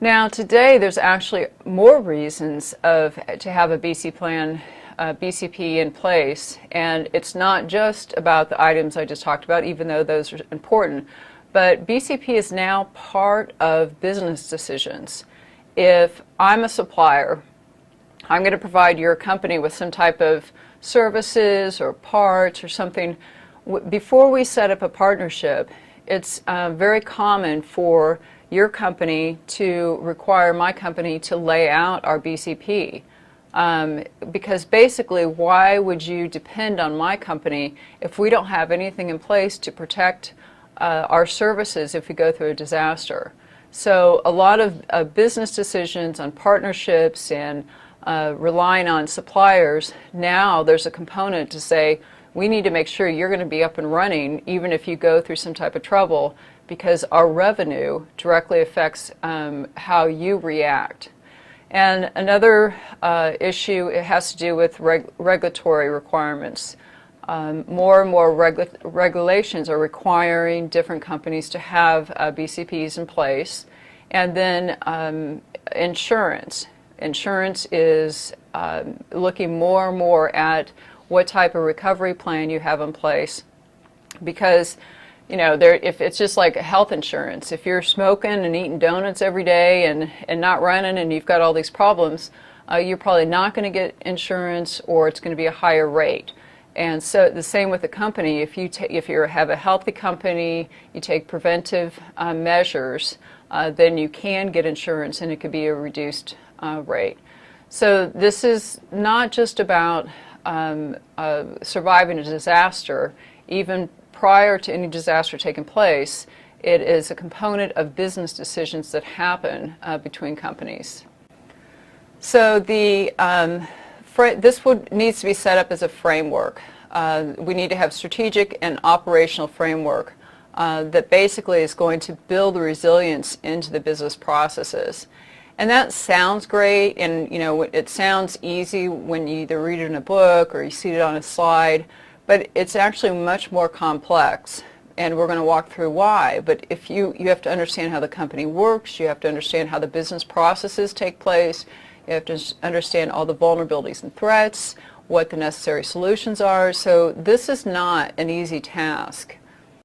Now today there's actually more reasons to have a BCP in place, and it's not just about the items I just talked about, even though those are important, but BCP is now part of business decisions. If I'm a supplier, I'm going to provide your company with some type of services or parts or something. Before we set up a partnership, it's very common for your company to require my company to lay out our BCP. Because basically, why would you depend on my company if we don't have anything in place to protect our services if we go through a disaster? So a lot of business decisions on partnerships and relying on suppliers, now there's a component to say, we need to make sure you're going to be up and running even if you go through some type of trouble, because our revenue directly affects how you react. And another issue, it has to do with regulatory requirements. More and more regulations are requiring different companies to have BCPs in place. And then insurance. Insurance is looking more and more at what type of recovery plan you have in place, because if it's just like health insurance, if you're smoking and eating donuts every day and not running and you've got all these problems, you're probably not going to get insurance, or it's going to be a higher rate. And so the same with the company. If you have a healthy company, you take preventive measures, then you can get insurance, and it could be a reduced rate. So this is not just about surviving a disaster. Even prior to any disaster taking place, it is a component of business decisions that happen between companies. So this needs to be set up as a framework. We need to have strategic and operational framework that basically is going to build the resilience into the business processes. And that sounds great, and it sounds easy when you either read it in a book or you see it on a slide, but it's actually much more complex, and we're going to walk through why. But if you have to understand how the company works, you have to understand how the business processes take place, you have to understand all the vulnerabilities and threats, what the necessary solutions are. So this is not an easy task.